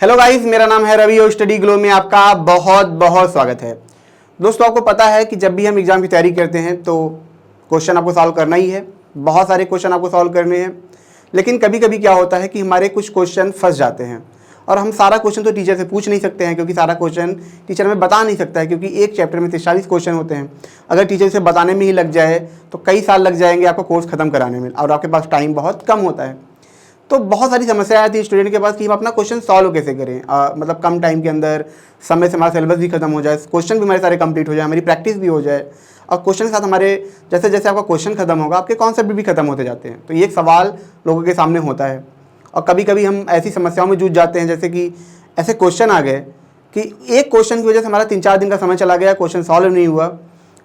Hello guys, मेरा नाम है रवि और स्टडी ग्लो में आपका बहुत बहुत स्वागत है। दोस्तों, आपको पता है कि जब भी हम एग्ज़ाम की तैयारी करते हैं तो क्वेश्चन आपको सॉल्व करना ही है। बहुत सारे क्वेश्चन आपको सॉल्व करने हैं, लेकिन कभी कभी क्या होता है कि हमारे कुछ क्वेश्चन फंस जाते हैं और हम सारा क्वेश्चन तो टीचर से पूछ नहीं सकते हैं, क्योंकि सारा क्वेश्चन टीचर हमें बता नहीं सकता है, क्योंकि एक चैप्टर में 43 क्वेश्चन होते हैं। अगर टीचर से बताने में ही लग जाए तो कई साल लग जाएंगे आपको कोर्स खत्म कराने में, और आपके पास टाइम बहुत कम होता है। तो बहुत सारी समस्याएं आती है स्टूडेंट के पास कि हम अपना क्वेश्चन सॉल्व कैसे करें, मतलब कम टाइम के अंदर, समय से हमारा सिलेबस भी खत्म हो जाए, क्वेश्चन भी हमारे सारे कंप्लीट हो जाए, हमारी प्रैक्टिस भी हो जाए, और क्वेश्चन के साथ हमारे जैसे जैसे आपका क्वेश्चन खत्म होगा आपके कॉन्सेप्ट भी खत्म होते जाते हैं। तो ये एक सवाल लोगों के सामने होता है, और कभी कभी हम ऐसी समस्याओं में जूझ जाते हैं, जैसे कि ऐसे क्वेश्चन आ गए कि एक क्वेश्चन की वजह से हमारा 3-4 दिन का समय चला गया, क्वेश्चन सॉल्व नहीं हुआ,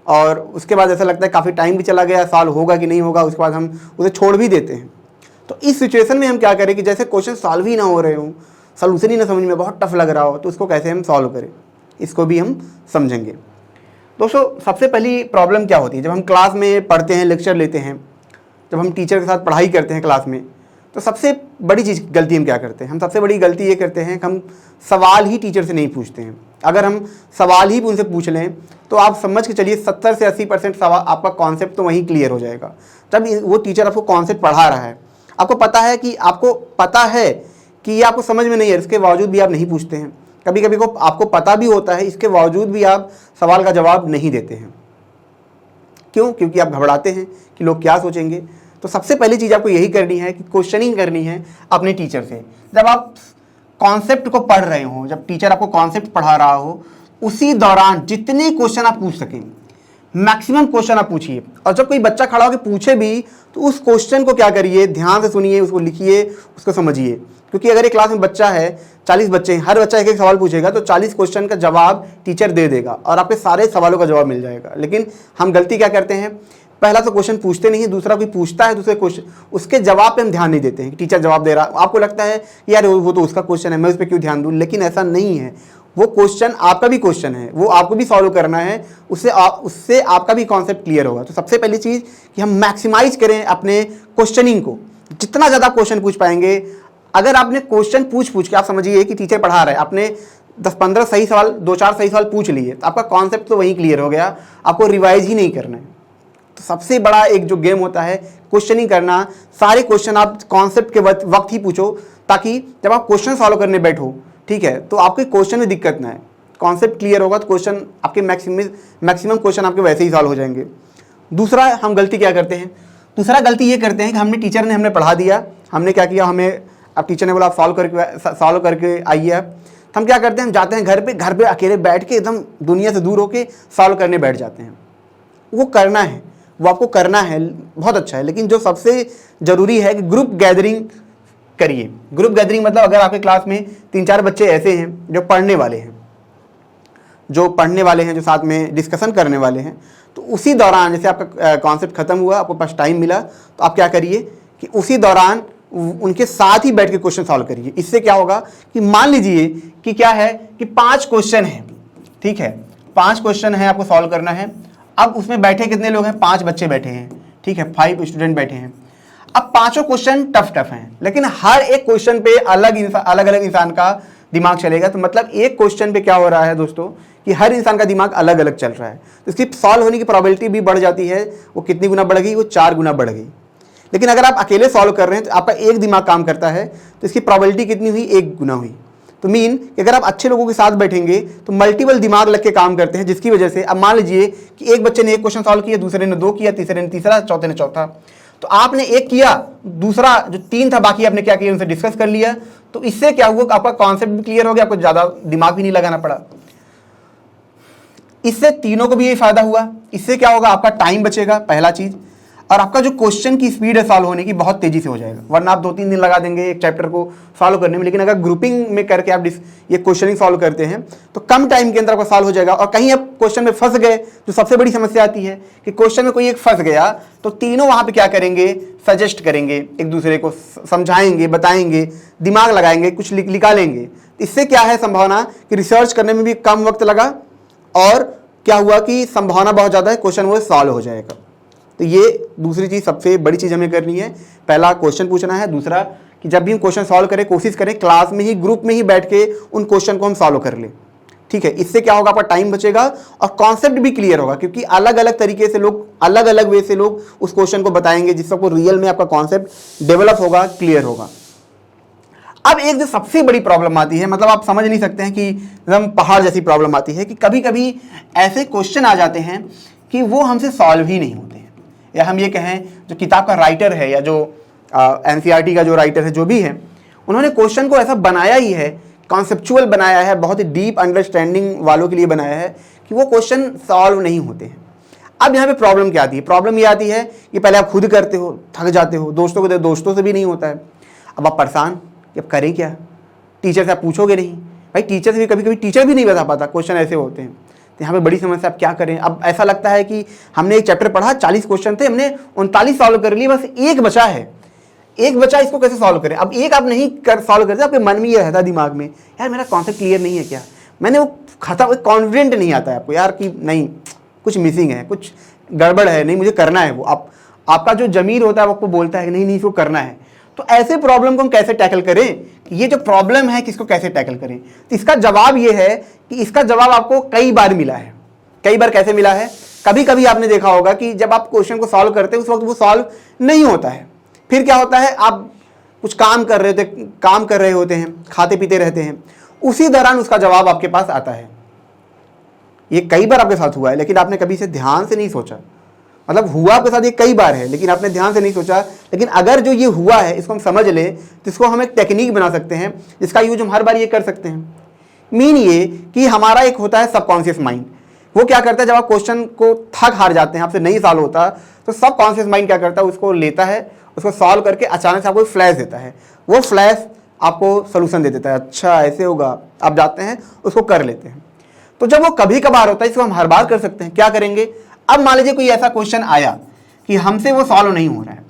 और उसके बाद ऐसा लगता है काफ़ी टाइम भी चला गया, सॉल्व होगा कि नहीं होगा, उसके बाद हम उसे छोड़ भी देते हैं। तो इस सिचुएशन में हम क्या करें कि जैसे क्वेश्चन सॉल्व ही ना हो रहे हों, सॉल्यूशन ही ना समझ में, बहुत टफ लग रहा हो, तो उसको कैसे हम सॉल्व करें, इसको भी हम समझेंगे। दोस्तों, सबसे पहली प्रॉब्लम क्या होती है, जब हम क्लास में पढ़ते हैं, लेक्चर लेते हैं, जब हम टीचर के साथ पढ़ाई करते हैं क्लास में, तो सबसे बड़ी चीज़ गलती हम क्या करते हैं, हम सबसे बड़ी गलती ये करते हैं कि हम सवाल ही टीचर से नहीं पूछते हैं। अगर हम सवाल ही उनसे पूछ लें तो आप समझ के चलिए 70 से 80% सवाल आपका कॉन्सेप्ट तो वहीं क्लियर हो जाएगा। जब वो टीचर आपको कॉन्सेप्ट पढ़ा रहा है, आपको पता है कि ये आपको समझ में नहीं है, इसके बावजूद भी आप नहीं पूछते हैं। कभी कभी को आपको पता भी होता है, इसके बावजूद भी आप सवाल का जवाब नहीं देते हैं। क्यों? क्योंकि आप घबराते हैं कि लोग क्या सोचेंगे। तो सबसे पहली चीज़ आपको यही करनी है कि क्वेश्चनिंग करनी है अपने टीचर से। जब आप कॉन्सेप्ट को पढ़ रहे हो, जब टीचर आपको कॉन्सेप्ट पढ़ा रहा हो, उसी दौरान जितने क्वेश्चन आप पूछ सकें, मैक्सिमम क्वेश्चन आप पूछिए। और जब कोई बच्चा खड़ा होकर पूछे भी तो उस क्वेश्चन को क्या करिए, ध्यान से सुनिए, उसको लिखिए, उसको समझिए। क्योंकि अगर एक क्लास में बच्चा है, 40 बच्चे हैं, हर बच्चा एक एक सवाल पूछेगा तो 40 क्वेश्चन का जवाब टीचर दे देगा और आपके सारे सवालों का जवाब मिल जाएगा। लेकिन हम गलती क्या करते हैं, पहला तो क्वेश्चन पूछते नहीं है, दूसरा कोई पूछता है दूसरे क्वेश्चन, उसके जवाब पे हम ध्यान नहीं देते हैं कि टीचर जवाब दे रहा। आपको लगता है यार वो तो उसका क्वेश्चन है, मैं उस पर क्यों ध्यान दूँ, लेकिन ऐसा नहीं है। वो क्वेश्चन आपका भी क्वेश्चन है, वो आपको भी सॉल्व करना है, उससे आपका भी कॉन्सेप्ट क्लियर होगा। तो सबसे पहली चीज़ कि हम मैक्सिमाइज करें अपने क्वेश्चनिंग को, जितना ज़्यादा क्वेश्चन पूछ पाएंगे। अगर आपने क्वेश्चन पूछ के, आप समझिए कि टीचर पढ़ा रहा है, आपने 10-15 सही सवाल, 2-4 सही सवाल पूछ लिए, तो आपका कॉन्सेप्ट तो वहीं क्लियर हो गया, आपको रिवाइज ही नहीं करना है। तो सबसे बड़ा एक जो गेम होता है क्वेश्चनिंग करना, सारे क्वेश्चन आप कॉन्सेप्ट के वक्त ही पूछो, ताकि जब आप क्वेश्चन सॉल्व करने बैठो, ठीक है, तो आपके क्वेश्चन में दिक्कत ना है। कॉन्सेप्ट क्लियर होगा तो क्वेश्चन आपके मैक्सिमम क्वेश्चन आपके वैसे ही सॉल्व हो जाएंगे। दूसरा हम गलती क्या करते हैं, दूसरा गलती ये करते हैं कि हमने पढ़ा दिया, हमने क्या किया, हमें अब टीचर ने बोला आप सॉल्व करके आइए आप, हम क्या करते हैं, हम जाते हैं घर पे अकेले बैठ के एकदम दुनिया से दूर होके सॉल्व करने बैठ जाते हैं। वो करना है, वो आपको करना है, बहुत अच्छा है, लेकिन जो सबसे ज़रूरी है कि ग्रुप गैदरिंग करिए। ग्रुप गैदरिंग मतलब अगर आपके क्लास में 3-4 बच्चे ऐसे हैं जो पढ़ने वाले हैं, जो साथ में डिस्कशन करने वाले हैं, तो उसी दौरान जैसे आपका कॉन्सेप्ट खत्म हुआ, आपको पास टाइम मिला, तो आप क्या करिए कि उसी दौरान उनके साथ ही बैठ के क्वेश्चन सॉल्व करिए। इससे क्या होगा कि मान लीजिए कि क्या है कि 5 क्वेश्चन है, ठीक है, 5 क्वेश्चन है आपको सॉल्व करना है। अब उसमें बैठे कितने लोग हैं, 5 बच्चे बैठे हैं, ठीक है, 5 स्टूडेंट बैठे हैं। अब पांचों क्वेश्चन टफ हैं, लेकिन हर एक क्वेश्चन पे अलग अलग इंसान का दिमाग चलेगा। तो मतलब एक क्वेश्चन पे क्या हो रहा है दोस्तों कि हर इंसान का दिमाग अलग अलग चल रहा है, तो इसकी सॉल्व होने की प्रोबेबिलिटी भी बढ़ जाती है। वो कितनी गुना बढ़ गई, वो 4 गुना बढ़ गई। लेकिन अगर आप अकेले सॉल्व कर रहे हैं तो आपका एक दिमाग काम करता है, तो इसकी प्रोबेबिलिटी कितनी हुई, 1 गुना हुई। तो मीन कि अगर आप अच्छे लोगों के साथ बैठेंगे तो मल्टीपल दिमाग लग के काम करते हैं, जिसकी वजह से अब मान लीजिए कि एक बच्चे ने एक क्वेश्चन सॉल्व किया, दूसरे ने 2 किया, तीसरे ने तीसरा, चौथे ने चौथा। तो आपने एक किया, दूसरा जो 3 था बाकी आपने क्या किया, उनसे डिस्कस कर लिया। तो इससे क्या हुआ, आपका कॉन्सेप्ट भी क्लियर हो गया, आपको ज़्यादा दिमाग भी नहीं लगाना पड़ा। इससे तीनों को भी ये फायदा हुआ। इससे क्या होगा, आपका टाइम बचेगा, पहला चीज़, और आपका जो क्वेश्चन की स्पीड है सॉल्व होने की, बहुत तेजी से हो जाएगा। वरना आप 2-3 दिन लगा देंगे एक चैप्टर को सॉल्व करने में, लेकिन अगर ग्रुपिंग में करके आप ये क्वेश्चनिंग सॉल्व करते हैं तो कम टाइम के अंदर आपका सॉल्व हो जाएगा। और कहीं आप क्वेश्चन में फंस गए, जो सबसे बड़ी समस्या आती है कि क्वेश्चन में कोई एक फंस गया, तो तीनों वहाँ पर क्या करेंगे, सजेस्ट करेंगे, एक दूसरे को समझाएंगे, बताएंगे, दिमाग लगाएंगे, कुछ निकालेंगे। इससे क्या है संभावना कि रिसर्च करने में भी कम वक्त लगा, और क्या हुआ कि संभावना बहुत ज़्यादा है क्वेश्चन वो सॉल्व हो जाएगा। तो ये दूसरी चीज़, सबसे बड़ी चीज़ हमें करनी है। पहला क्वेश्चन पूछना है, दूसरा कि जब भी हम क्वेश्चन सॉल्व करें कोशिश करें क्लास में ही ग्रुप में ही बैठ के उन क्वेश्चन को हम सॉल्व कर लें, ठीक है। इससे क्या होगा, आपका टाइम बचेगा और कॉन्सेप्ट भी क्लियर होगा, क्योंकि अलग अलग तरीके से लोग अलग अलग वे से लोग उस क्वेश्चन को बताएंगे, जिससे आपको रियल में आपका कॉन्सेप्ट डेवलप होगा, क्लियर होगा। अब एक जो सबसे बड़ी प्रॉब्लम आती है, मतलब आप समझ नहीं सकते हैं कि एकदम पहाड़ जैसी प्रॉब्लम आती है, कि कभी कभी ऐसे क्वेश्चन आ जाते हैं कि वो हमसे सॉल्व ही नहीं होते हैं, या हम ये कहें जो किताब का राइटर है या जो एनसीईआरटी का जो राइटर है, जो भी है, उन्होंने क्वेश्चन को ऐसा बनाया ही है, कॉन्सेप्चुअल बनाया है, बहुत ही डीप अंडरस्टैंडिंग वालों के लिए बनाया है कि वो क्वेश्चन सॉल्व नहीं होते हैं। अब यहाँ पे प्रॉब्लम क्या आती है, प्रॉब्लम ये आती है कि पहले आप खुद करते हो, थक जाते हो, दोस्तों को दे, दोस्तों से भी नहीं होता है, अब आप परेशान कि अब करें क्या, टीचर से आप पूछोगे नहीं, भाई टीचर से भी कभी कभी टीचर भी नहीं बता पाता, क्वेश्चन ऐसे होते हैं। तो यहाँ पे बड़ी समस्या, आप क्या करें। अब ऐसा लगता है कि हमने एक चैप्टर पढ़ा, 40 क्वेश्चन थे, हमने 39 सॉल्व कर लिए, बस एक बचा है, एक बचा, इसको कैसे सॉल्व करें। अब एक आप नहीं कर सॉल्व करते, आपके मन में ये रहता दिमाग में, यार मेरा कॉन्सेप्ट क्लियर नहीं है क्या, मैंने वो खत्म, कॉन्फिडेंट नहीं आता है आपको यार कि नहीं कुछ मिसिंग है, कुछ गड़बड़ है, नहीं मुझे करना है। वो आपका जो जमीर होता है वो आपको बोलता है कि नहीं नहीं इसको करना है। तो ऐसे प्रॉब्लम को हम कैसे टैकल करें, ये जो प्रॉब्लम है किसको कैसे टैकल करें, तो इसका जवाब ये है कि इसका जवाब आपको कई बार मिला है। कई बार कैसे मिला है, कभी कभी आपने देखा होगा कि जब आप क्वेश्चन को सॉल्व करते हैं उस वक्त वो सॉल्व नहीं होता है, फिर क्या होता है, आप कुछ काम कर रहे होते हैं, खाते पीते रहते हैं, उसी दौरान उसका जवाब आपके पास आता है। ये कई बार आपके साथ हुआ है, लेकिन आपने कभी इसे ध्यान से नहीं सोचा, मतलब हुआ आपके साथ ये कई बार है, लेकिन आपने ध्यान से नहीं सोचा। लेकिन अगर जो ये हुआ है इसको हम समझ लें तो इसको हम एक टेक्निक बना सकते हैं, जिसका यूज हम हर बार ये कर सकते हैं। मीन ये कि हमारा एक होता है सबकॉन्शियस माइंड, वो क्या करता है, जब आप क्वेश्चन को थक हार जाते हैं, आपसे नहीं सॉल्व होता, तो सबकॉन्शियस माइंड क्या करता है, उसको लेता है, उसको सॉल्व करके अचानक से आपको फ्लैश देता है, वो फ्लैश आपको सोल्यूशन दे देता है, अच्छा ऐसे होगा, आप जाते हैं उसको कर लेते हैं। तो जब वो कभी कभार होता है, इसको हम हर बार कर सकते हैं। क्या करेंगे, अब मान लीजिए कोई ऐसा क्वेश्चन आया कि हमसे वो सॉल्व नहीं हो रहा है,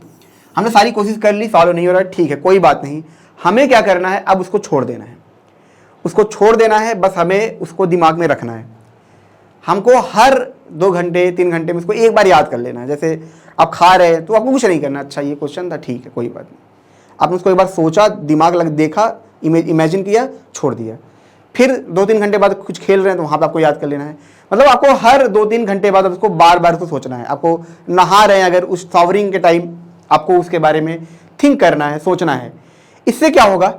हमने सारी कोशिश कर ली, सॉल्व नहीं हो रहा है, ठीक है कोई बात नहीं, हमें क्या करना है, अब उसको छोड़ देना है, उसको छोड़ देना है, बस हमें उसको दिमाग में रखना है। हमको हर 2 घंटे 3 घंटे में उसको एक बार याद कर लेना है। जैसे आप खा रहे हैं तो आपको कुछ नहीं करना, अच्छा ये क्वेश्चन था, ठीक है कोई बात नहीं, आपने उसको एक बार सोचा, दिमाग लग देखा, इमेजिन किया, छोड़ दिया। फिर 2-3 घंटे बाद कुछ खेल रहे हैं तो वहाँ पर आपको याद कर लेना है। मतलब आपको हर 2-3 घंटे बाद उसको बार बार उसको सोचना है। आपको नहा रहे हैं अगर, उस शॉवरिंग के टाइम आपको उसके बारे में थिंक करना है, सोचना है। इससे क्या होगा,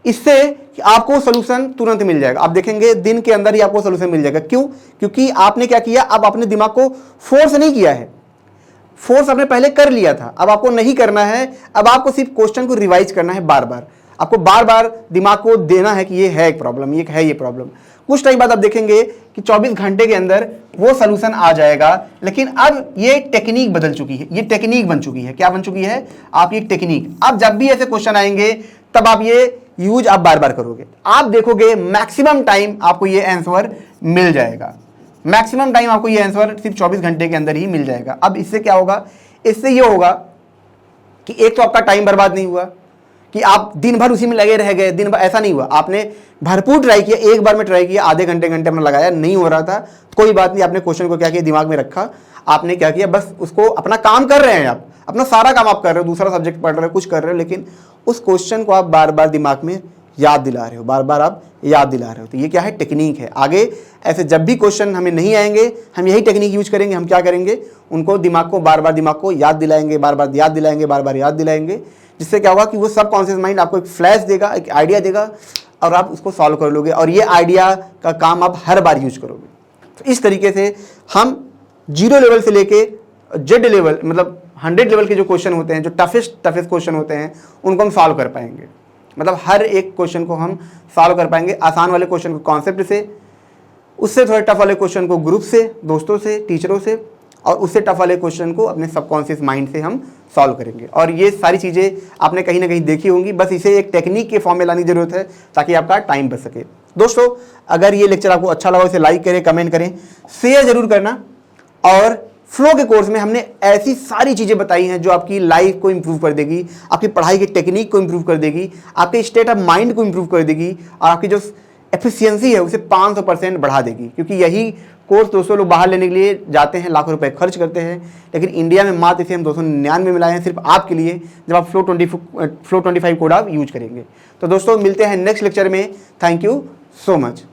इससे कि आपको सोल्यूशन तुरंत मिल जाएगा। आप देखेंगे दिन के अंदर ही आपको सोल्यूशन मिल जाएगा। क्यों? क्योंकि आपने क्या किया, अब अपने दिमाग को फोर्स नहीं किया है, फोर्स आपने पहले कर लिया था, अब आपको नहीं करना है। अब आपको सिर्फ क्वेश्चन को रिवाइज करना है बार बार, आपको बार बार दिमाग को देना है कि ये है एक प्रॉब्लम, ये है ये प्रॉब्लम। कुछ टाइम बाद आप देखेंगे कि 24 घंटे के अंदर वो सोल्यूशन आ जाएगा। लेकिन अब ये टेक्निक बदल चुकी है, ये टेक्निक बन चुकी है। क्या बन चुकी है? आप ये टेक्निक, अब जब भी ऐसे क्वेश्चन आएंगे तब आप ये यूज आप बार बार करोगे, आप देखोगे मैक्सिमम टाइम आपको ये आंसर मिल जाएगा। मैक्सिमम टाइम आपको ये आंसर सिर्फ 24 घंटे के अंदर ही मिल जाएगा। अब इससे क्या होगा, इससे ये होगा कि एक तो आपका टाइम बर्बाद नहीं हुआ कि आप दिन भर उसी में लगे रह गए, दिन भर ऐसा नहीं हुआ, आपने भरपूर ट्राई किया, एक बार में ट्राई किया, आधे घंटे अपना लगाया, नहीं हो रहा था, कोई बात नहीं, आपने क्वेश्चन को क्या किया, दिमाग में रखा, आपने क्या किया, बस उसको अपना काम कर रहे हैं, आप अपना सारा काम आप कर रहे हो, दूसरा सब्जेक्ट पढ़ रहे हो, कुछ कर रहे हो, लेकिन उस क्वेश्चन को आप बार बार दिमाग में याद दिला रहे हो, बार बार आप याद दिला रहे हो। तो ये क्या है, टेक्निक है। आगे ऐसे जब भी क्वेश्चन हमें नहीं आएंगे, हम यही टेक्निक यूज करेंगे। हम क्या करेंगे, उनको दिमाग को बार बार दिमाग को याद दिलाएंगे, बार बार याद दिलाएंगे, बार बार याद दिलाएंगे, जिससे क्या होगा कि वो सब कॉन्शियस माइंड आपको एक फ्लैश देगा, एक आइडिया देगा और आप उसको सॉल्व कर लोगे, और ये आइडिया का काम आप हर बार यूज करोगे। तो इस तरीके से हम 0 लेवल से लेके जेड लेवल, मतलब 100 लेवल के जो क्वेश्चन होते हैं, जो टफेस्ट क्वेश्चन होते हैं, उनको हम सॉल्व कर पाएंगे। मतलब हर एक क्वेश्चन को हम सॉल्व कर पाएंगे। आसान वाले क्वेश्चन को कॉन्सेप्ट से, उससे थोड़े टफ वाले क्वेश्चन को ग्रुप से, दोस्तों से, टीचरों से, और उससे टफ वाले क्वेश्चन को अपने सबकॉन्शियस माइंड से हम सॉल्व करेंगे। और ये सारी चीज़ें आपने कहीं ना कहीं देखी होंगी, बस इसे एक टेक्निक के फॉर्म में लाने की जरूरत है ताकि आपका टाइम बच सके। दोस्तों, अगर ये लेक्चर आपको अच्छा लगा, इसे लाइक करें, कमेंट करें, शेयर जरूर करना। और फ्लो के कोर्स में हमने ऐसी सारी चीज़ें बताई हैं जो आपकी लाइफ को इंप्रूव कर देगी, आपकी पढ़ाई की टेक्निक को इंप्रूव कर देगी, आपके स्टेट ऑफ माइंड को इंप्रूव कर देगी, और आपकी जो एफिशिएंसी है उसे 500% बढ़ा देगी। क्योंकि यही कोर्स दोस्तों लोग बाहर लेने के लिए जाते हैं, लाखों रुपए खर्च करते हैं, लेकिन इंडिया में मात्र इसे हम 299 में लाए हैं सिर्फ आपके लिए, जब आप Flow 25 कोड आप यूज करेंगे। तो दोस्तों मिलते हैं नेक्स्ट लेक्चर में। Thank you so much.